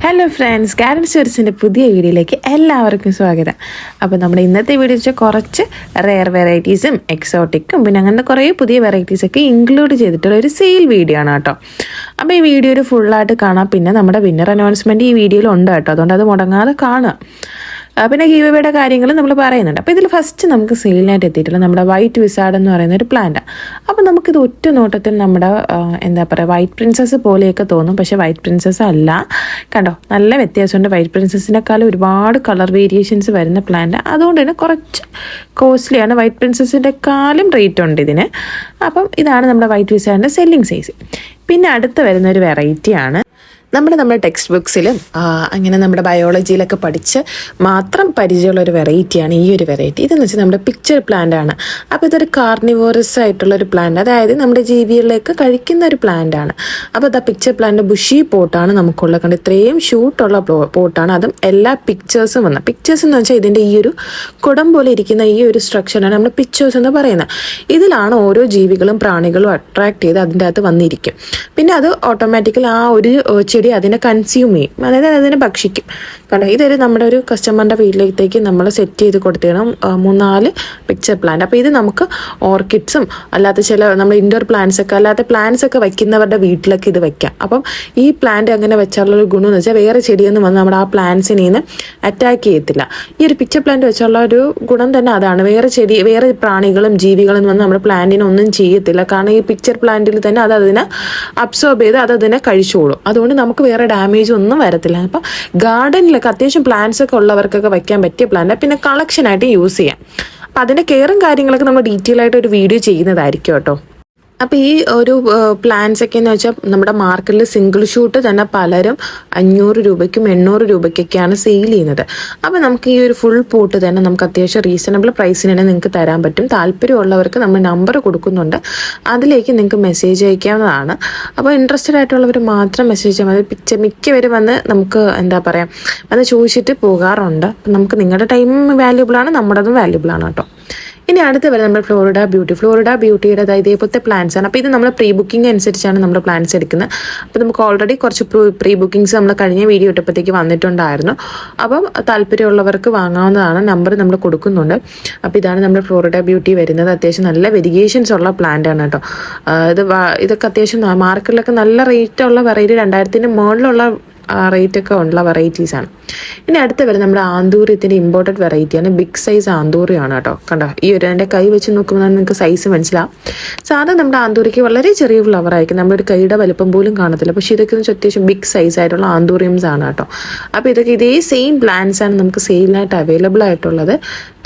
Hello friends, garden സ്റ്റോറീസിൻ്റെ പുതിയ വീഡിയോയിലേക്ക് എല്ലാവർക്കും സ്വാഗതം. അപ്പോൾ നമ്മുടെ ഇന്നത്തെ വീഡിയോ വെച്ചാൽ കുറച്ച് റെയർ വെറൈറ്റീസും എക്സോട്ടിക്കും പിന്നെ അങ്ങനെ കുറേ പുതിയ വെറൈറ്റീസൊക്കെ ഇൻക്ലൂഡ് ചെയ്തിട്ടുള്ള ഒരു സെയിൽ വീഡിയോ ആണ് കേട്ടോ. അപ്പോൾ ഈ വീഡിയോ ഒരു ഫുള്ളായിട്ട് കാണാം. പിന്നെ നമ്മുടെ വിന്നർ അനൗൺസ്മെൻറ്റ് ഈ വീഡിയോയിൽ ഉണ്ട് കേട്ടോ, അതുകൊണ്ട് അത് മുടങ്ങാതെ കാണുക. പിന്നെ ഗീവ് അവേയുടെ കാര്യങ്ങൾ നമ്മൾ പറയുന്നുണ്ട്. അപ്പോൾ ഇതിൽ ഫസ്റ്റ് നമുക്ക് സെയിലിനായിട്ട് എത്തിയിട്ടുള്ള നമ്മുടെ വൈറ്റ് വിസാർഡ് എന്ന് പറയുന്ന ഒരു പ്ലാന്റാണ്. അപ്പോൾ നമുക്കിത് ഒറ്റ നോട്ടത്തിൽ നമ്മുടെ എന്താ പറയുക വൈറ്റ് പ്രിൻസസ് പോലെയൊക്കെ തോന്നും, പക്ഷേ വൈറ്റ് പ്രിൻസസ് അല്ല. കണ്ടോ, നല്ല വ്യത്യാസമുണ്ട്. വൈറ്റ് പ്രിൻസസിനേക്കാളും ഒരുപാട് കളർ വേരിയേഷൻസ് വരുന്ന പ്ലാന്റ്, അതുകൊണ്ട് തന്നെ കുറച്ച് കോസ്റ്റ്ലിയാണ്. വൈറ്റ് പ്രിൻസസിൻ്റെക്കാളും റേറ്റ് ഉണ്ട് ഇതിന്. അപ്പം ഇതാണ് നമ്മുടെ വൈറ്റ് വിസാർഡിൻ്റെ സെല്ലിംഗ് സൈസ്. പിന്നെ അടുത്ത് വരുന്ന ഒരു വെറൈറ്റിയാണ് നമ്മുടെ ടെക്സ്റ്റ് ബുക്സിലും അങ്ങനെ നമ്മുടെ ബയോളജിയിലൊക്കെ പഠിച്ച് മാത്രം പരിചയമുള്ള ഒരു വെറൈറ്റിയാണ് ഈ ഒരു വെറൈറ്റി. ഇതെന്ന് വെച്ചാൽ നമ്മുടെ പിക്ചർ പ്ലാന്റ് ആണ്. അപ്പോൾ ഇതൊരു കാർണിവോറസ് ആയിട്ടുള്ളൊരു പ്ലാന്റ്, അതായത് നമ്മുടെ ജീവികളിലേക്ക് കഴിക്കുന്ന ഒരു പ്ലാന്റ് ആണ്. അപ്പോൾ ഇതാ പിക്ചർ പ്ലാന്റ് ബുഷി പോട്ടാണ് നമുക്കുള്ള കണ്ട് ഇത്രയും ഷൂട്ടുള്ള പോട്ടാണ്. അതും എല്ലാ പിക്ചേഴ്സും വന്ന പിക്ചേഴ്സ് എന്ന് വെച്ചാൽ ഇതിൻ്റെ ഈ ഒരു കുടം പോലെ ഇരിക്കുന്ന ഈ ഒരു സ്ട്രക്ചറാണ് നമ്മൾ പിക്ചേഴ്സ് എന്ന് പറയുന്നത്. ഇതിലാണ് ഓരോ ജീവികളും പ്രാണികളും അട്രാക്ട് ചെയ്ത് അതിൻ്റെ അകത്ത് വന്നിരിക്കും. പിന്നെ അത് ഓട്ടോമാറ്റിക്കലി ആ ഒരു ചെടി അതിനെ കൺസ്യൂം ചെയ്യും, അതായത് അതിനെ ഭക്ഷിക്കും. കണ്ടോ, ഇതൊരു നമ്മുടെ ഒരു കസ്റ്റമറിൻ്റെ വീട്ടിലേക്ക് നമ്മൾ സെറ്റ് ചെയ്ത് കൊടുത്തിടണം 3-4 പിക്ചർ പ്ലാന്റ്. അപ്പോൾ ഇത് നമുക്ക് ഓർക്കിഡ്സും അല്ലാത്ത ചില നമ്മൾ ഇൻഡോർ പ്ലാന്റ്സ് ഒക്കെ അല്ലാത്ത പ്ലാന്റ്സ് ഒക്കെ വയ്ക്കുന്നവരുടെ വീട്ടിലൊക്കെ ഇത് വയ്ക്കാം. അപ്പം ഈ പ്ലാന്റ് അങ്ങനെ വെച്ചാലുള്ളൊരു ഗുണം എന്ന് വെച്ചാൽ വേറെ ചെടിയൊന്നും വന്ന് നമ്മുടെ ആ പ്ലാന്റ്സിനെ അറ്റാക്ക് ചെയ്യത്തില്ല. ഈ ഒരു പിക്ചർ പ്ലാന്റ് വെച്ചുള്ള ഒരു ഗുണം തന്നെ അതാണ്. വേറെ പ്രാണികളും ജീവികളും വന്ന് നമ്മുടെ പ്ലാന്റിനെ ഒന്നും ചെയ്യത്തില്ല. കാരണം ഈ പിക്ചർ പ്ലാന്റിൽ തന്നെ അത് അതിനെ അബ്സോർബ് ചെയ്ത് അത് അതിനെ കഴിച്ചോളും. അതുകൊണ്ട് നമുക്ക് വേറെ ഡാമേജ് ഒന്നും വരത്തില്ല. അപ്പം ഗാർഡനിലൊക്കെ അത്യാവശ്യം പ്ലാന്റ്സ് ഒക്കെ ഉള്ളവർക്കൊക്കെ വയ്ക്കാൻ പറ്റിയ പ്ലാന്റ്, പിന്നെ കളക്ഷനായിട്ട് യൂസ് ചെയ്യാം. അപ്പം അതിൻ്റെ കെയറും കാര്യങ്ങളൊക്കെ നമ്മൾ ഡീറ്റെയിൽ ആയിട്ട് ഒരു വീഡിയോ ചെയ്യുന്നതായിരിക്കും കേട്ടോ. അപ്പോൾ ഈ ഒരു പ്ലാന്റ്സ് ഒക്കെ എന്ന് വെച്ചാൽ നമ്മുടെ മാർക്കറ്റിൽ സിംഗിൾ ഷൂട്ട് തന്നെ പലരും 500 രൂപയ്ക്കും 800 രൂപയ്ക്കൊക്കെയാണ് സെയിൽ ചെയ്യുന്നത്. അപ്പോൾ നമുക്ക് ഈ ഒരു ഫുൾ പോട്ട് തന്നെ നമുക്ക് അത്യാവശ്യം റീസണബിൾ പ്രൈസിന് തന്നെ നിങ്ങൾക്ക് തരാൻ പറ്റും. താല്പര്യമുള്ളവർക്ക് നമ്മൾ നമ്പർ കൊടുക്കുന്നുണ്ട്, അതിലേക്ക് നിങ്ങൾക്ക് മെസ്സേജ് അയക്കാവുന്നതാണ്. അപ്പോൾ ഇൻട്രസ്റ്റഡ് ആയിട്ടുള്ളവർ മാത്രം മെസ്സേജ് ചെയ്യാൻ മതി. മിക്കവരും വന്ന് നമുക്ക് എന്താ പറയുക വന്ന് ചോദിച്ചിട്ട് പോകാറുണ്ട്. അപ്പം നമുക്ക് നിങ്ങളുടെ ടൈം വാല്യുബിളാണ്, നമ്മുടേതും വാല്യുബിളാണ് കേട്ടോ. ഇനി അടുത്ത് വരെ നമ്മൾ ഫ്ലോറിഡ ബ്യൂട്ടിയുടെ ഇതേപോലത്തെ പ്ലാൻസ് ആണ്. അപ്പോൾ ഇത് നമ്മൾ പ്രീ ബുക്കിംഗ് അനുസരിച്ചാണ് നമ്മൾ പ്ലാൻസ് എടുക്കുന്നത്. അപ്പോൾ നമുക്ക് ഓൾറെഡി കുറച്ച് പ്രീ ബുക്കിംഗ്സ് നമ്മൾ കഴിഞ്ഞ വീഡിയോ ഇട്ടപ്പോഴത്തേക്ക് വന്നിട്ടുണ്ടായിരുന്നു. അപ്പം താല്പര്യമുള്ളവർക്ക് വാങ്ങാവുന്നതാണ്, നമ്പർ നമ്മൾ കൊടുക്കുന്നുണ്ട്. അപ്പോൾ ഇതാണ് നമ്മുടെ ഫ്ലോറിഡ ബ്യൂട്ടി വരുന്നത്. അത്യാവശ്യം നല്ല വെരിഗേഷൻസ് ഉള്ള പ്ലാന്റ് ആണ് കേട്ടോ. ഇതൊക്കെ അത്യാവശ്യം മാർക്കറ്റിലൊക്കെ നല്ല റേറ്റ് ഉള്ള വെറൈറ്റി, 2000-ന് മുകളിലുള്ള റേറ്റൊക്കെ ഉള്ള വെറൈറ്റീസാണ്. ഇനി അടുത്ത വരെ നമ്മുടെ ആന്തൂര്യത്തിൻ്റെ ഇമ്പോർട്ടഡ് വെറൈറ്റിയാണ്. ബിഗ് സൈസ് ആന്തൂര്യമാണ് കേട്ടോ. കണ്ടോ, ഈ ഒരു എൻ്റെ കൈ വെച്ച് നോക്കുമ്പോൾ നിങ്ങൾക്ക് സൈസ് മനസ്സിലാവും. സാധാരണ നമ്മുടെ ആന്തൂര്യക്ക് വളരെ ചെറിയ ഫ്ലവർ ആയിരിക്കും, നമ്മുടെ ഒരു കൈയുടെ വലുപ്പം പോലും കാണത്തില്ല. പക്ഷേ ഇതൊക്കെ അത്യാവശ്യം ബിഗ് സൈസ് ആയിട്ടുള്ള ആന്തൂര്യംസ് ആണ് കേട്ടോ. അപ്പോൾ ഇതൊക്കെ ഇതേ സെയിം പ്ലാന്റ്സ് ആണ് നമുക്ക് സെയിലിനായിട്ട് അവൈലബിൾ ആയിട്ടുള്ളത്.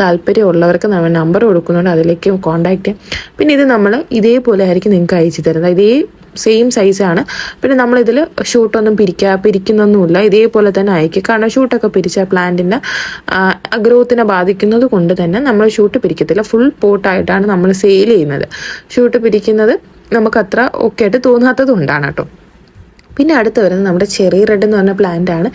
താല്പര്യമുള്ളവർക്ക് നമ്മൾ നമ്പർ കൊടുക്കുന്നുണ്ട്, അതിലേക്ക് കോൺടാക്ട് ചെയ്യാം. പിന്നെ ഇത് നമ്മൾ ഇതേപോലെ ആയിരിക്കും നിങ്ങൾക്ക് അയച്ചു തരുന്നത്. ഇതേ സെയിം സൈസാണ്. പിന്നെ നമ്മളിതിൽ ഷൂട്ടൊന്നും പിരിക്കുന്നൊന്നുമില്ല, ഇതേപോലെ തന്നെ അയക്കുക. കാരണം ഷൂട്ടൊക്കെ പിരിച്ച പ്ലാന്റിൻ്റെ ഗ്രോത്തിനെ ബാധിക്കുന്നത് കൊണ്ട് തന്നെ നമ്മൾ ഷൂട്ട് പിരിക്കത്തില്ല. ഫുൾ പോട്ടായിട്ടാണ് നമ്മൾ സെയിൽ ചെയ്യുന്നത്. ഷൂട്ട് പിരിക്കുന്നത് നമുക്ക് അത്ര ഓക്കെ ആയിട്ട് തോന്നാത്തത് കൊണ്ടാണ് കേട്ടോ. പിന്നെ അടുത്ത് വരുന്നത് നമ്മുടെ ചെറി റെഡ് എന്ന് പറഞ്ഞ പ്ലാന്റ് ആണ്.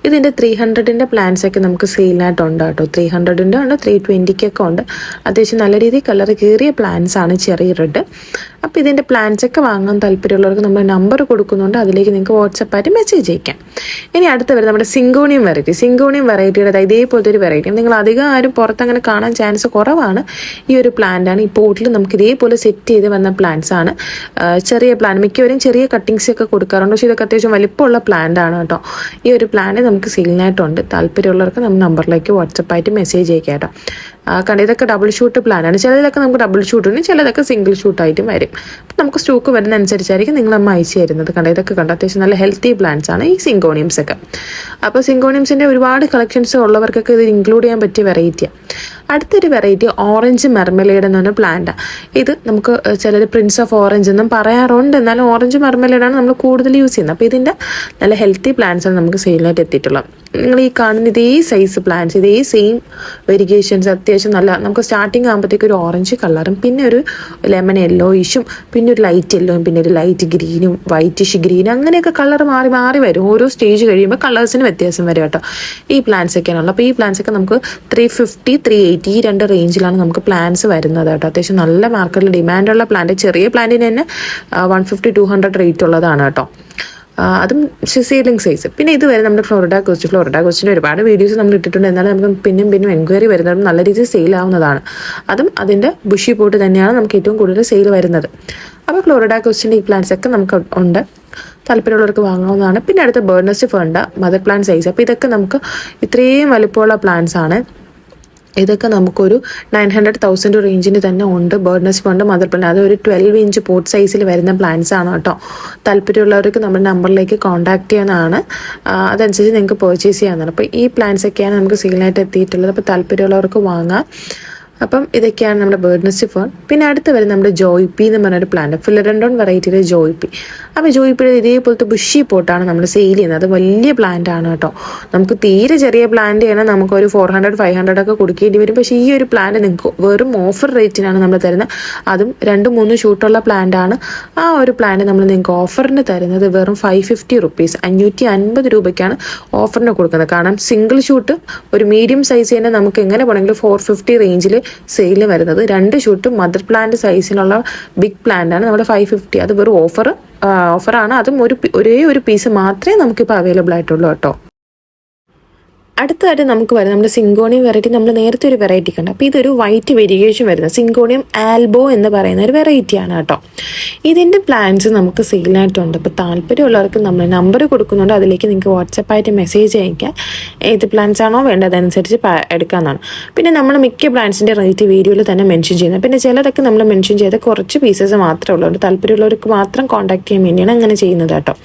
ഇതിൻ്റെ 300-ൻ്റെ പ്ലാന്റ്സ് ഒക്കെ നമുക്ക് സെയിലിനായിട്ടുണ്ട് കേട്ടോ. 300-ൻ്റെ ഉണ്ട്, 320-ക്കൊക്കെ ഉണ്ട്. അത്യാവശ്യം നല്ല രീതിയിൽ കളർ കയറിയ പ്ലാന്റ്സ് ആണ് ചെറി റെഡ്. അപ്പോൾ ഇതിൻ്റെ പ്ലാന്റ്സ് ഒക്കെ വാങ്ങാൻ താല്പര്യമുള്ളവർക്ക് നമ്മൾ നമ്പർ കൊടുക്കുന്നുണ്ട്, അതിലേക്ക് നിങ്ങൾക്ക് വാട്സപ്പായിട്ട് മെസ്സേജ് അയക്കാം. ഇനി അടുത്ത് വരുന്നത് നമ്മുടെ സിങ്കോണിയം വെറൈറ്റിയുടെ ഇതേപോലത്തെ ഒരു വെറൈറ്റി. നിങ്ങൾ അധികം ആരും പുറത്തങ്ങനെ കാണാൻ ചാൻസ് കുറവാണ്. ഈ ഒരു പ്ലാന്റ് ആണ്. ഈ പോട്ടിൽ നമുക്ക് ഇതേപോലെ സെറ്റ് ചെയ്ത് വന്ന പ്ലാന്റ്സ് ആണ്. ചെറിയ പ്ലാന്റ്, മിക്കവരും ചെറിയ കട്ടിങ്സ് ഒക്കെ കൊടുക്കാറുണ്ട്, പക്ഷേ ഇതൊക്കെ അത്യാവശ്യം വലിപ്പമുള്ള പ്ലാന്റ് ആണ് കേട്ടോ. ഈ ഒരു പ്ലാന്റ് നമുക്ക് സെയിലിനായിട്ടുണ്ട്. താല്പര്യമുള്ളവർക്ക് നമ്മൾ നമ്പറിലേക്ക് വാട്സപ്പായിട്ട് മെസ്സേജ് അയക്കാം കേട്ടോ. കാരണം ഇതൊക്കെ ഡബിൾ ഷൂട്ട് പ്ലാനാണ്. ചിലതൊക്കെ നമുക്ക് ഡബിൾ ഷൂട്ടുണ്ട്, ചിലതൊക്കെ സിംഗിൾ ഷൂട്ടായിട്ടും വരും. നമുക്ക് സ്റ്റോക്ക് വരുന്ന അനുസരിച്ചായിരിക്കും നിങ്ങൾ നമ്മൾ അയച്ചു തരുന്നത്. ഇതൊക്കെ അത്യാവശ്യം നല്ല ഹെൽത്തി പ്ലാന്റ്സ് ആണ് ഈ സിങ്കോണിയംസ് ഒക്കെ. അപ്പോൾ സിങ്കോണിയംസിൻ്റെ ഒരുപാട് കളക്ഷൻസ് ഉള്ളവർക്കൊക്കെ ഇത് ഇൻക്ലൂഡ് ചെയ്യാൻ പറ്റിയ വെറൈറ്റിയാണ്. അടുത്തൊരു വെറൈറ്റി ഓറഞ്ച് മെർമലേഡ് എന്ന് പറഞ്ഞ പ്ലാന്റാണ്. ഇത് നമുക്ക് ചിലർ പ്രിൻസ് ഓഫ് ഓറഞ്ച് എന്നും പറയാറുണ്ട്, എന്നാലും ഓറഞ്ച് മെർമലേഡാണ് നമ്മൾ കൂടുതൽ യൂസ് ചെയ്യുന്നത്. അപ്പോൾ ഇതിൻ്റെ നല്ല ഹെൽത്തി പ്ലാന്റ്സ് ആണ് നമുക്ക് സെയിലായിട്ട് എത്തിയിട്ടുള്ളത്. നിങ്ങൾ ഈ കാണുന്ന ഇതേ സൈസ് പ്ലാന്റ്സ്, ഇതേ സെയിം വെരിഗേഷൻസ്, അത്യാവശ്യം നല്ല നമുക്ക് സ്റ്റാർട്ടിങ് ആകുമ്പോഴത്തേക്ക് ഒരു ഓറഞ്ച് കളറും പിന്നെ ഒരു ലെമൺ യെല്ലോയിഷും പിന്നെ ഒരു ലൈറ്റ് യെല്ലോയും പിന്നെ ഒരു ലൈറ്റ് ഗ്രീനും വൈറ്റിഷ് ഗ്രീനും അങ്ങനെയൊക്കെ കളർ മാറി വരും. ഓരോ സ്റ്റേജ് കഴിയുമ്പോൾ കളേഴ്സിന് വ്യത്യാസം വരും കേട്ടോ. ഈ പ്ലാന്റ്സ് ഒക്കെയാണുള്ളത്. അപ്പോൾ ഈ പ്ലാന്റ്സ് ഒക്കെ നമുക്ക് 350, 380 ഈ 2 റേഞ്ചിലാണ് നമുക്ക് പ്ലാന്റ്സ് വരുന്നത് കേട്ടോ. അത്യാവശ്യം നല്ല മാർക്കറ്റിൽ ഡിമാൻഡുള്ള പ്ലാന്റ്. ചെറിയ പ്ലാന്റിന് തന്നെ 150-200 റേറ്റ് ഉള്ളതാണ് കേട്ടോ. അതും സീലിംഗ് സൈസ്. പിന്നെ ഇതുവരെ നമ്മുടെ ഫ്ലോറിഡ കോസ്റ്റിൻ്റെ ഒരുപാട് വീഡിയോസ് നമ്മൾ ഇട്ടിട്ടുണ്ട്. എന്നാലും നമുക്ക് പിന്നും എൻക്വയറി വരുന്നതും നല്ല രീതിയിൽ സെയിൽ ആവുന്നതാണ്. അതും അതിൻ്റെ ബുഷി പോട്ട് തന്നെയാണ് നമുക്ക് ഏറ്റവും കൂടുതൽ സെയിൽ വരുന്നത്. അപ്പോൾ ഫ്ലോറിഡ കോസ്റ്റിൻ്റെ ഈ പ്ലാന്റ്സ് ഒക്കെ നമുക്ക് ഉണ്ട്, താല്പര്യമുള്ളവർക്ക് വാങ്ങാവുന്നതാണ്. പിന്നെ അടുത്ത bird nest fund mother plant size. അപ്പോൾ ഇതൊക്കെ നമുക്ക് ഇത്രയും വലുപ്പമുള്ള പ്ലാന്റ്സ് ആണ്. ഇതൊക്കെ നമുക്കൊരു 900,000 റേഞ്ചിന് തന്നെ ഉണ്ട്. Bird nest fund mother plant അത് ഒരു 12 ഇഞ്ച് പോട്ട് സൈസിൽ വരുന്ന പ്ലാന്റ്സ് ആണ് കേട്ടോ. താല്പര്യമുള്ളവർക്ക് നമ്മുടെ നമ്പറിലേക്ക് കോൺടാക്ട് ചെയ്യാവുന്നതാണ്. അതനുസരിച്ച് നിങ്ങൾക്ക് പർച്ചേസ് ചെയ്യാവുന്നതാണ്. അപ്പോൾ ഈ പ്ലാന്റ്സ് ഒക്കെയാണ് നമുക്ക് സെയിലായിട്ട് എത്തിയിട്ടുള്ളത്. അപ്പോൾ താല്പര്യമുള്ളവർക്ക് വാങ്ങാം. അപ്പം ഇതൊക്കെയാണ് നമ്മുടെ ബേർഡ് നെസ്റ്റ് ഫേൺ. പിന്നെ അടുത്ത് വരുന്നത് നമ്മുടെ ജോയ്പി എന്ന് പറഞ്ഞൊരു പ്ലാന്റ്, ഫിലഡൻഡോൺ വെറൈറ്റിയിലെ ജോയ്പി. അപ്പോൾ ജോയ്പിയുടെ ഇതേപോലത്തെ ബുഷി പോട്ടാണ് നമ്മൾ സെയിൽ ചെയ്യുന്നത്. അത് വലിയ പ്ലാന്റ് ആണ് കേട്ടോ. നമുക്ക് തീരെ ചെറിയ പ്ലാന്റ് ചെയ്യണം, നമുക്കൊരു 400-500 ഒക്കെ കൊടുക്കേണ്ടി വരും. പക്ഷേ ഈ ഒരു പ്ലാന്റ് നിങ്ങൾക്ക് വെറും ഓഫർ റേറ്റിനാണ് നമ്മൾ തരുന്നത്. അതും 2-3 ഷൂട്ടുള്ള പ്ലാന്റ് ആണ്. ആ ഒരു പ്ലാന്റ് നമ്മൾ നിങ്ങൾക്ക് ഓഫറിന് തരുന്നത് വെറും 550 റുപ്പീസ്, 550 രൂപയ്ക്കാണ് ഓഫറിന് കൊടുക്കുന്നത്. കാരണം സിംഗിൾ ഷൂട്ട് ഒരു മീഡിയം സൈസ് തന്നെ നമുക്ക് എങ്ങനെ പോകണമെങ്കിലും 450 റേഞ്ചിൽ സെയിലിന് വരുന്നത്. 2 ഷൂട്ട് മദർ പ്ലാന്റ് സൈസിലുള്ള ബിഗ് പ്ലാന്റ് ആണ് നമ്മുടെ 550. അത് വെറും ഓഫറാണ്. അതും ഒരേ ഒരു പീസ് മാത്രമേ നമുക്കിപ്പോൾ അവൈലബിൾ ആയിട്ടുള്ളൂ കേട്ടോ. അടുത്തതായിട്ട് നമുക്ക് വരുന്നത് നമ്മുടെ സിങ്കോണിയം വെറൈറ്റി. നമ്മൾ നേരത്തെ ഒരു വെറൈറ്റി കണ്ടു. അപ്പോൾ ഇതൊരു വൈറ്റ് വേരിയേഷൻ വരുന്ന സിങ്കോണിയം ആൽബോ എന്ന് പറയുന്ന ഒരു വെറൈറ്റിയാണ് കേട്ടോ. ഇതിൻ്റെ പ്ലാന്റ്സ് നമുക്ക് സെയിലായിട്ടുണ്ട്. അപ്പോൾ താല്പര്യമുള്ളവർക്ക് നമ്മൾ നമ്പർ കൊടുക്കുന്നുണ്ട്, അതിലേക്ക് നിങ്ങൾക്ക് വാട്സപ്പായിട്ട് മെസ്സേജ് അയക്കാം. ഏത് പ്ലാന്റ്സ് ആണോ വേണ്ടതനുസരിച്ച് എടുക്കാമെന്നാണ്. പിന്നെ നമ്മൾ മിക്ക പ്ലാന്റ്സിൻ്റെ റേറ്റ് വീഡിയോയിൽ തന്നെ മെൻഷൻ ചെയ്യുന്നത്. പിന്നെ ചിലതൊക്കെ നമ്മൾ മെൻഷൻ ചെയ്ത കുറച്ച് പീസസ് മാത്രമേ ഉള്ളൂ. താല്പര്യമുള്ളവർക്ക് മാത്രം കോൺടാക്ട് ചെയ്യാൻ വേണ്ടിയാണ് അങ്ങനെ ചെയ്യുന്നത് കേട്ടോ.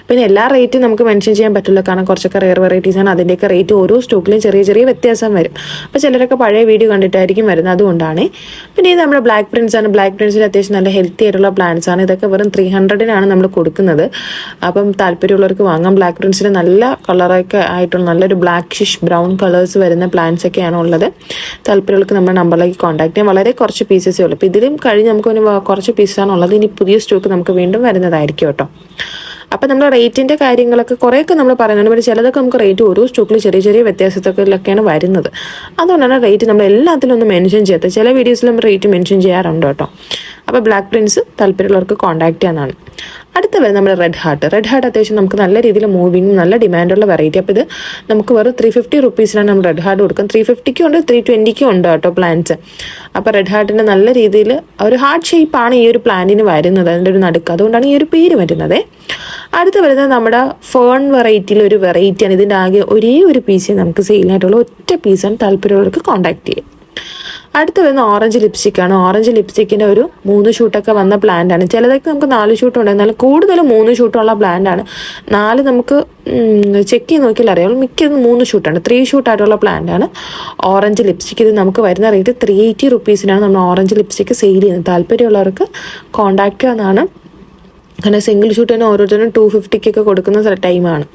പിന്നെ എല്ലാ റേറ്റും നമുക്ക് മെൻഷൻ ചെയ്യാൻ പറ്റില്ല, കാരണം കുറച്ചൊക്കെ റെയർ വെറൈറ്റീസാണ്. അതിൻ്റെയൊക്കെ റേറ്റ് ഓരോ സ്റ്റോക്കിലും ചെറിയ വ്യത്യാസം വരും. അപ്പോൾ ചിലരൊക്കെ പഴയ വീഡിയോ കണ്ടിട്ടായിരിക്കും വരുന്നത്, അതുകൊണ്ടാണ്. പിന്നെ ഇത് നമ്മുടെ ബ്ലാക്ക് പ്രിൻസ് ആണ്. ബ്ലാക്ക് പ്രിൻസിൽ അത്യാവശ്യം നല്ല ഹെൽത്തി ആയിട്ടുള്ള പ്ലാന്റ്സ് ആണ്. ഇതൊക്കെ വെറും 300-നാണ് നമ്മൾ കൊടുക്കുന്നത്. അപ്പം താല്പര്യമുള്ളവർക്ക് വാങ്ങാം. ബ്ലാക്ക് പ്രിൻസിൽ നല്ല കളറൊക്കെ ആയിട്ടുള്ള നല്ലൊരു ബ്ലാക്കിഷ് ബ്രൗൺ കളേഴ്സ് വരുന്ന പ്ലാന്റ്സ് ഒക്കെയാണ് ഉള്ളത്. താല്പര്യമുള്ളവർക്ക് നമ്മുടെ നമ്പറിലേക്ക് കോൺടാക്ട് ചെയ്യാം. വളരെ കുറച്ച് പീസസേ ഉള്ളൂ. അപ്പോൾ ഇതിലും കഴിഞ്ഞ് നമുക്ക് കുറച്ച് പീസാണ് ഉള്ളത്. ഇനി പുതിയ സ്റ്റോക്ക് നമുക്ക് വീണ്ടും വരുന്നതായിരിക്കും കേട്ടോ. അപ്പോൾ നമ്മൾ റേറ്റിൻ്റെ കാര്യങ്ങളൊക്കെ കുറേയൊക്കെ നമ്മൾ പറയുന്നുണ്ട്. പക്ഷേ ചിലതൊക്കെ നമുക്ക് റേറ്റ് ഓരോ സ്റ്റോക്കിൽ ചെറിയ വ്യത്യാസത്തൊക്കെയാണ് വരുന്നത്. അതുകൊണ്ടാണ് റേറ്റ് നമ്മൾ എല്ലാത്തിലും ഒന്ന് മെൻഷൻ ചെയ്യാത്തത്. ചില വീഡിയോസിൽ നമ്മൾ റേറ്റ് മെൻഷൻ ചെയ്യാറുണ്ട് കേട്ടോ. അപ്പോൾ ബ്ലാക്ക് പ്രിൻസ് താല്പര്യമുള്ളവർക്ക് കോൺടാക്ട് ചെയ്യാനാണ്. അടുത്ത വരുന്നത് നമ്മുടെ റെഡ് ഹാർട്ട് അത്യാവശ്യം നമുക്ക് നല്ല രീതിയിൽ മൂവിങ്ങും നല്ല ഡിമാൻഡുള്ള വെറൈറ്റി. അപ്പോൾ ഇത് നമുക്ക് വെറും 350 റുപ്പീസിനാണ് നമ്മൾ റെഡ് ഹാർട്ട് കൊടുക്കുന്നത്. 350-ക്കും ഉണ്ട് 320-ക്കും ഉണ്ട് കേട്ടോ പ്ലാന്റ്സ്. അപ്പോൾ റെഡ് ഹാർട്ടിൻ്റെ നല്ല രീതിയിൽ ഒരു ഹാർട്ട് ഷേപ്പാണ് ഈ ഒരു പ്ലാന്റിന് വരുന്നത്, അതിൻ്റെ ഒരു നടുക്ക്. അതുകൊണ്ടാണ് ഈ ഒരു പേര് വരുന്നത്. അടുത്ത് വരുന്നത് നമ്മുടെ ഫേൺ വെറൈറ്റിയിൽ ഒരു വെറൈറ്റിയാണ്. ഇതിൻ്റെ ആകെ ഒരേ ഒരു പീസേ നമുക്ക് സെയിലായിട്ടുള്ള ഒറ്റ പീസാണ്. താല്പര്യമുള്ളവർക്ക് കോൺടാക്ട് ചെയ്യും. അടുത്ത് വരുന്ന ഓറഞ്ച് ലിപ്സ്റ്റിക്കാണ്. ഓറഞ്ച് ലിപ്സ്റ്റിക്കിൻ്റെ ഒരു 3 ഷൂട്ടൊക്കെ വന്ന പ്ലാന്റാണ്. ചിലതൊക്കെ നമുക്ക് 4 ഷൂട്ടുണ്ട്, എന്നാലും കൂടുതലും 3 ഷൂട്ടുള്ള പ്ലാന്റാണ്. 4 നമുക്ക് ചെക്ക് ചെയ്ത് നോക്കിയാൽ അറിയാം. മിക്കതും 3 ഷൂട്ടാണ്. 3 ഷൂട്ടായിട്ടുള്ള പ്ലാന്റാണ് ഓറഞ്ച് ലിപ്സ്റ്റിക്ക്. ഇത് നമുക്ക് വരുന്ന റേറ്റ് 380 റുപ്പീസിനാണ് നമ്മൾ ഓറഞ്ച് ലിപ്സ്റ്റിക്ക് സെയിൽ ചെയ്യുന്നത്. താല്പര്യമുള്ളവർക്ക് കോൺടാക്ട് ചെയ്യാവുന്നതാണ്. അങ്ങനെ സിംഗിൾ ഷൂട്ട് തന്നെ ഓരോരുത്തരും 250-ക്കൊക്കെ കൊടുക്കുന്ന ടൈമാണ്.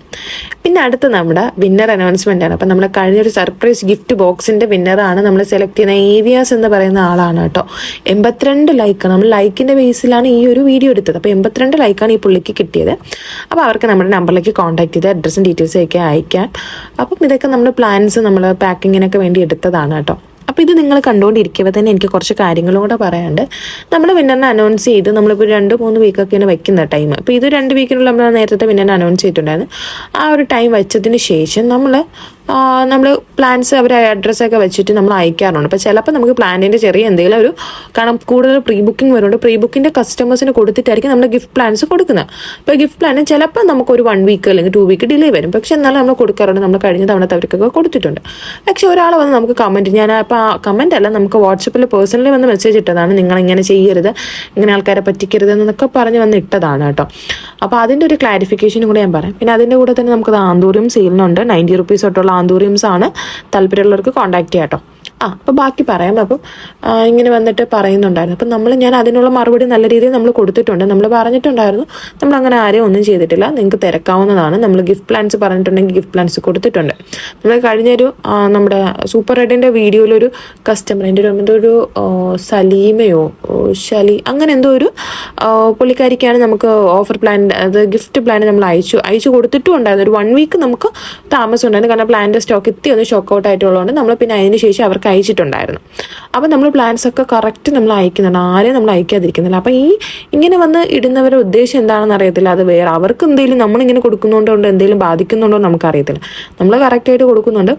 പിന്നെ അടുത്ത് നമ്മുടെ വിന്നർ അനൗൺസ്മെൻ്റ് ആണ്. അപ്പം നമ്മൾ കഴിഞ്ഞൊരു സർപ്രൈസ് ഗിഫ്റ്റ് ബോക്സിൻ്റെ വിന്നറാണ് നമ്മൾ സെലക്ട് ചെയ്യുന്ന ഏവിയാസ് എന്ന് പറയുന്ന ആളാണ് കേട്ടോ. 82 ലൈക്കാണ്. നമ്മൾ ലൈക്കിൻ്റെ ബേസിലാണ് ഈ ഒരു വീഡിയോ എടുത്തത്. അപ്പോൾ 82 ലൈക്കാണ് ഈ പുള്ളിക്ക് കിട്ടിയത്. അപ്പോൾ അവർക്ക് നമ്മുടെ നമ്പറിലേക്ക് കോൺടാക്ട് ചെയ്ത് അഡ്രസ്സും ഡീറ്റെയിൽസും ഒക്കെ അയക്കാം. അപ്പം ഇതൊക്കെ നമ്മുടെ പ്ലാൻസ് നമ്മൾ പാക്കിങ്ങിനൊക്കെ വേണ്ടി എടുത്തതാണ് കേട്ടോ. അപ്പോൾ ഇത് നിങ്ങൾ കണ്ടുകൊണ്ടിരിക്കുമ്പോൾ തന്നെ എനിക്ക് കുറച്ച് കാര്യങ്ങളും കൂടെ പറയാനുണ്ട്. നമ്മൾ വിന്നറിനെ അനൗൺസ് ചെയ്ത് നമ്മളിപ്പോൾ 2-3 വീക്കൊക്കെയാണ് വെക്കുന്ന ടൈം. അപ്പോൾ ഇത് 2 വീക്കിനുള്ള നമ്മൾ നേരത്തെ വിന്നറിനെ അനൗൺസ് ചെയ്തിട്ടുണ്ടായിരുന്നു. ആ ഒരു ടൈം വെച്ചതിന് ശേഷം നമ്മൾ പ്ലാൻസ് അവരെ അഡ്രസ്സൊക്കെ വെച്ചിട്ട് നമ്മൾ അയക്കാറുണ്ട്. അപ്പോൾ ചിലപ്പോൾ നമുക്ക് പ്ലാനിൻ്റെ ചെറിയ എന്തെങ്കിലും ഒരു കാരണം കൂടുതൽ പ്രീ ബുക്കിംഗ് വരുന്നുണ്ട്. പ്രീ ബുക്കിൻ്റെ കസ്റ്റമേഴ്സിന് കൊടുത്തിട്ടായിരിക്കും നമ്മൾ ഗിഫ്റ്റ് പ്ലാൻസ് കൊടുക്കുന്നത്. അപ്പോൾ ഗിഫ്റ്റ് പ്ലാൻ ചിലപ്പോൾ നമുക്കൊരു 1 വീക്ക് അല്ലെങ്കിൽ 2 വീക്ക് ഡിലേ വരും. പക്ഷേ എന്നാലും നമ്മൾ കൊടുക്കാറുണ്ട്. നമ്മൾ കഴിഞ്ഞ തവണത്തെ അവർക്കൊക്കെ കൊടുത്തിട്ടുണ്ട്. പക്ഷേ ഒരാൾ വന്ന് നമുക്ക് കമൻറ്റ്, ഞാൻ അപ്പോൾ കമൻ്റ് അല്ല, നമുക്ക് വാട്സപ്പിൽ പേഴ്സണലി വന്ന് മെസ്സേജ് ഇട്ടതാണ്. നിങ്ങളിങ്ങനെ ചെയ്യരുത്, ഇങ്ങനെ ആൾക്കാരെ പറ്റിക്കരുത് എന്നൊക്കെ പറഞ്ഞ് വന്ന് ഇട്ടതാണ് കേട്ടോ. അപ്പോൾ അതിൻ്റെ ഒരു ക്ലാരിഫിക്കേഷനും കൂടെ ഞാൻ പറയാം. പിന്നെ അതിൻ്റെ കൂടെ തന്നെ നമുക്ക് ആന്തൂറിയം സെയിലിനുണ്ട്. 90 റുപ്പീസ് തൊട്ടുള്ള ആന്തൂറിയംസ് ആണ്. താല്പര്യമുള്ളവർക്ക് കോൺടാക്ട് ചെയ്യാം കേട്ടോ. അപ്പോൾ ബാക്കി പറയാം. അപ്പം ഇങ്ങനെ വന്നിട്ട് പറയുന്നുണ്ടായിരുന്നു. അപ്പം ഞാൻ അതിനുള്ള മറുപടി നല്ല രീതിയിൽ നമ്മൾ കൊടുത്തിട്ടുണ്ട്. നമ്മൾ പറഞ്ഞിട്ടുണ്ടായിരുന്നു നമ്മളങ്ങനെ ആരെയും ഒന്നും ചെയ്തിട്ടില്ല, നിങ്ങൾക്ക് തിരക്കാവുന്നതാണ്. നമ്മൾ ഗിഫ്റ്റ് പ്ലാൻസ് പറഞ്ഞിട്ടുണ്ടെങ്കിൽ ഗിഫ്റ്റ് പ്ലാൻസ് കൊടുത്തിട്ടുണ്ട്. നമ്മൾ കഴിഞ്ഞൊരു നമ്മുടെ സൂപ്പർ റെഡിൻ്റെ വീഡിയോയിലൊരു കസ്റ്റമർ, എൻ്റെ ഒരു സലീമയോ അങ്ങനെ എന്തോ ഒരു പുള്ളിക്കാരിക്കാണ് നമുക്ക് ഓഫർ പ്ലാൻ, അത് ഗിഫ്റ്റ് പ്ലാൻ നമ്മൾ അയച്ചു കൊടുത്തിട്ടും ഉണ്ടായിരുന്നു. ഒരു 1 വീക്ക് നമുക്ക് താമസം ഉണ്ടായിരുന്നു. കാരണം പ്ലാനിൻ്റെ സ്റ്റോക്ക് ഒന്ന് ഷോക്ക് ഔട്ട് ആയിട്ടുള്ളതുകൊണ്ട് നമ്മൾ പിന്നെ അതിന് ശേഷം അവർക്ക് അയച്ചിട്ടുണ്ടായിരുന്നു. അപ്പോൾ നമ്മൾ പ്ലാൻസൊക്കെ കറക്റ്റ് നമ്മൾ അയക്കുന്നുണ്ട്, ആരെയും നമ്മൾ അയക്കാതിരിക്കുന്നില്ല. അപ്പോൾ ഇങ്ങനെ വന്ന് ഇടുന്നവരുടെ ഉദ്ദേശം എന്താണെന്ന് അറിയത്തില്ല. അത് വേറെ അവർക്ക് എന്തെങ്കിലും നമ്മളിങ്ങനെ കൊടുക്കുന്നതുകൊണ്ടോ എന്തെങ്കിലും ബാധിക്കുന്നുണ്ടോ നമുക്കറിയത്തില്ല. നമ്മൾ കറക്റ്റായിട്ട് കൊടുക്കുന്നുണ്ട്.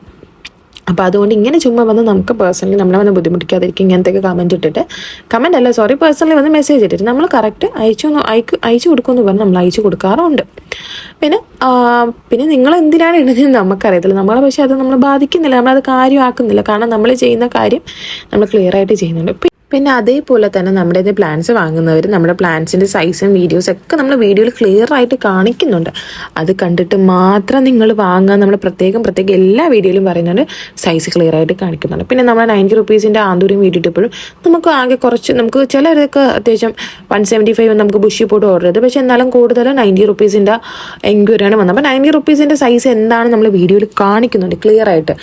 അപ്പോൾ അതുകൊണ്ട് ഇങ്ങനെ ചുമ്മാ വന്ന് നമുക്ക് പേഴ്സണലി നമ്മളെ വന്ന് ബുദ്ധിമുട്ടിക്കാതിരിക്കും. ഇങ്ങനത്തെയൊക്കെ പേഴ്സണലി വന്ന് മെസ്സേജ് ഇട്ടിട്ട് നമ്മൾ കറക്റ്റ് അയച്ചു കൊടുക്കുമെന്ന് പറഞ്ഞ് നമ്മൾ അയച്ചു കൊടുക്കാറുണ്ട്. പിന്നെ നിങ്ങൾ എന്തിനാണ് ഇടുന്നതെന്ന് നമുക്കറിയത്തില്ല. നമ്മളെ പക്ഷേ അത് നമ്മൾ ബാധിക്കുന്നില്ല, നമ്മളത് കാര്യമാക്കുന്നില്ല. കാരണം നമ്മൾ ചെയ്യുന്ന കാര്യം നമ്മൾ ക്ലിയർ ആയിട്ട് ചെയ്യുന്നുണ്ട്. പിന്നെ അതേപോലെ തന്നെ നമ്മുടെ പ്ലാൻസ് വാങ്ങുന്നവർ നമ്മുടെ പ്ലാൻസിൻ്റെ സൈസും വീഡിയോസൊക്കെ നമ്മൾ വീഡിയോയിൽ ക്ലിയർ ആയിട്ട് കാണിക്കുന്നുണ്ട്. അത് കണ്ടിട്ട് മാത്രം നിങ്ങൾ വാങ്ങാൻ നമ്മൾ പ്രത്യേകം എല്ലാ വീഡിയോയിലും പറയുന്നുണ്ട്, സൈസ് ക്ലിയർ ആയിട്ട് കാണിക്കുന്നുണ്ട്. പിന്നെ നമ്മൾ 90 റുപ്പീസിൻ്റെ ആന്തൂരിയും വീഡിയോ ഇട്ടപ്പോഴും നമുക്ക് ആകെ കുറച്ച് നമുക്ക് ചിലരൊക്കെ അത്യാവശ്യം 175 നമുക്ക് ബുഷി പോട്ട് ഓർഡർ ചെയ്ത്, പക്ഷേ എന്നാലും കൂടുതൽ 90 റുപ്പീസിൻ്റെ എൻക്വയറിയാണ് വന്നത്. അപ്പോൾ 90 റുപ്പീസിൻ്റെ സൈസ് എന്താണ് നമ്മൾ വീഡിയോയിൽ കാണിക്കുന്നുണ്ട് ക്ലിയർ ആയിട്ട്.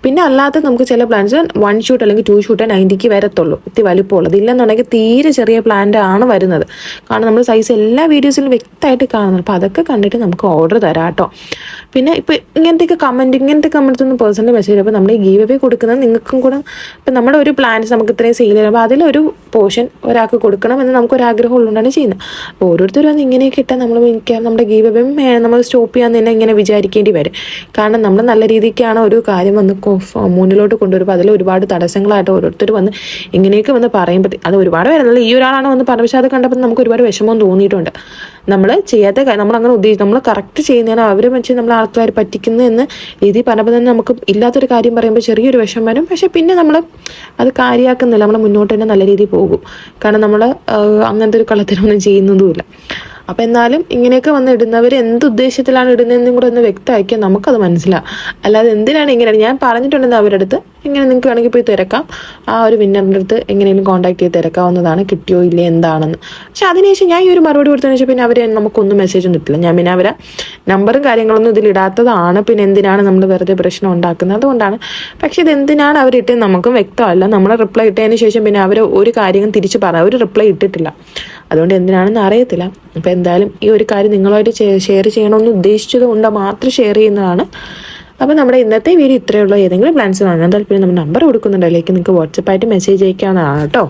പിന്നെ അല്ലാത്ത നമുക്ക് ചില പ്ലാൻസ് 1 ഷൂട്ട് അല്ലെങ്കിൽ 2 ഷൂട്ട് 90ക്ക് വരത്തുള്ളൂ, വലിപ്പമുള്ളത്. ഇല്ലെന്നുണ്ടെങ്കിൽ തീരെ ചെറിയ പ്ലാന്റ് ആണ് വരുന്നത്. കാരണം നമ്മൾ സൈസ് എല്ലാ വീഡിയോസിലും വ്യക്തമായിട്ട് കാണുന്നുണ്ട്. അപ്പോൾ അതൊക്കെ കണ്ടിട്ട് നമുക്ക് ഓർഡർ തരാം കേട്ടോ. പിന്നെ ഇപ്പോൾ ഇങ്ങനത്തെ കമൻറ്റ്സ് ഒന്ന് പേഴ്സണലി മെസ്സേജ് ചെയ്യുമ്പോൾ നമ്മൾ ഈ ഗീവ് അവേ കൊടുക്കുന്നത് നിങ്ങൾക്കും കൂടെ. ഇപ്പം നമ്മുടെ ഒരു പ്ലാൻസ് നമുക്ക് ഇത്രയും സെയിൽ ചെയ്യുമ്പോൾ അതിലൊരു പോർഷൻ ഒരാൾക്ക് കൊടുക്കണം എന്ന് നമുക്കൊരാഗ്രഹം ഉള്ളതുകൊണ്ടാണ് ചെയ്യുന്നത്. അപ്പോൾ ഓരോരുത്തരും വന്ന് ഇങ്ങനെയൊക്കെ ഇട്ടാൽ നമ്മൾ മിക്കവാറും നമ്മുടെ ഗീവ് അവേ നമ്മൾ സ്റ്റോപ്പ് ചെയ്യാൻ തന്നെ ഇങ്ങനെ വിചാരിക്കേണ്ടി വരും. കാരണം നമ്മൾ നല്ല രീതിക്കാണ് ഒരു കാര്യം വന്ന് മുന്നിലോട്ട് കൊണ്ടുവരുമ്പോൾ അതിൽ ഒരുപാട് തടസ്സങ്ങളായിട്ട് ഓരോരുത്തർ വന്ന് ഇങ്ങനെയൊക്കെ വന്ന് പറയുമ്പോൾ അത് ഒരുപാട് പേരല്ല, ഈ ഒരാളാണ് വന്ന് പറഞ്ഞത്. പക്ഷേ അത് കണ്ടപ്പോൾ നമുക്ക് ഒരുപാട് വിഷമം തോന്നിയിട്ടുണ്ട്. നമ്മൾ ചെയ്യാത്ത കാര്യം നമ്മൾ കറക്റ്റ് ചെയ്യുന്നതിന് അവരെ വെച്ച് നമ്മൾ ആൾക്കാർ പറ്റിക്കുന്നു എന്ന് രീതി പറഞ്ഞപ്പോൾ തന്നെ നമുക്ക് ഇല്ലാത്തൊരു കാര്യം പറയുമ്പോൾ ചെറിയൊരു വിഷമം വരും. പക്ഷേ പിന്നെ നമ്മൾ അത് കാര്യമാക്കുന്നില്ല, നമ്മൾ മുന്നോട്ട് തന്നെ നല്ല രീതിയിൽ പോകും. കാരണം നമ്മൾ അങ്ങനത്തെ ഒരു കള്ളത്തരമൊന്നും ചെയ്യുന്നതുമില്ല. അപ്പോൾ എന്നാലും ഇങ്ങനെയൊക്കെ വന്ന് ഇടുന്നവർ എന്ത് ഉദ്ദേശത്തിലാണ് ഇടുന്നതെന്നും കൂടെ ഒന്ന് വ്യക്തമാക്കിയാൽ നമുക്കത് മനസ്സിലാവും. അല്ലാതെ എന്തിനാണ് ഇങ്ങനെയാണ് ഞാൻ പറഞ്ഞിട്ടുണ്ടെന്ന് അവരുടെ അടുത്ത് ഇങ്ങനെ നിങ്ങൾക്ക് വേണമെങ്കിൽ പോയി തിരക്കാം, ആ ഒരു വിന്നറിൻ്റെ അടുത്ത് എങ്ങനെയും കോൺടാക്ട് ചെയ്ത് തിരക്കാവുന്നതാണ്, കിട്ടിയോ ഇല്ലേ എന്താണെന്ന്. പക്ഷെ അതിനുശേഷം ഞാൻ ഈ ഒരു മറുപടി കൊടുത്തതിന് ശേഷം പിന്നെ അവർ നമുക്കൊന്നും മെസ്സേജൊന്നും ഇട്ടില്ല. ഞാൻ പിന്നെ അവരെ നമ്പറും കാര്യങ്ങളൊന്നും ഇതിലിടാത്തതാണ്. പിന്നെ എന്തിനാണ് നമ്മൾ വെറുതെ പ്രശ്നം ഉണ്ടാക്കുന്നത്, അതുകൊണ്ടാണ്. പക്ഷെ ഇതെന്തിനാണ് അവരിട്ടത് നമുക്കും വ്യക്തമല്ല. നമ്മൾ റിപ്ലൈ ഇട്ടതിന് ശേഷം പിന്നെ അവർ ഒരു കാര്യം തിരിച്ച് പറയാം, ഒരു റിപ്ലൈ ഇട്ടിട്ടില്ല. അതുകൊണ്ട് എന്തിനാണെന്ന് അറിയത്തില്ല. അപ്പോൾ എന്തായാലും ഈ ഒരു കാര്യം നിങ്ങളുമായിട്ട് ഷെയർ ചെയ്യണമെന്ന് ഉദ്ദേശിച്ചത് കൊണ്ട് മാത്രം ഷെയർ ചെയ്യുന്നതാണ്. അപ്പോൾ നമ്മുടെ ഇന്നത്തെ വീഡിയോ ഇത്രയേ ഉള്ളൂ. ഏതെങ്കിലും പ്ലാൻസ് വാങ്ങാൻ താല്പര്യം നമ്മൾ നമ്പർ കൊടുക്കുന്നുണ്ട്, അതിലേക്ക് നിങ്ങൾക്ക് വാട്സപ്പായിട്ട് മെസ്സേജ് അയക്കാവുന്നതാണ് കേട്ടോ.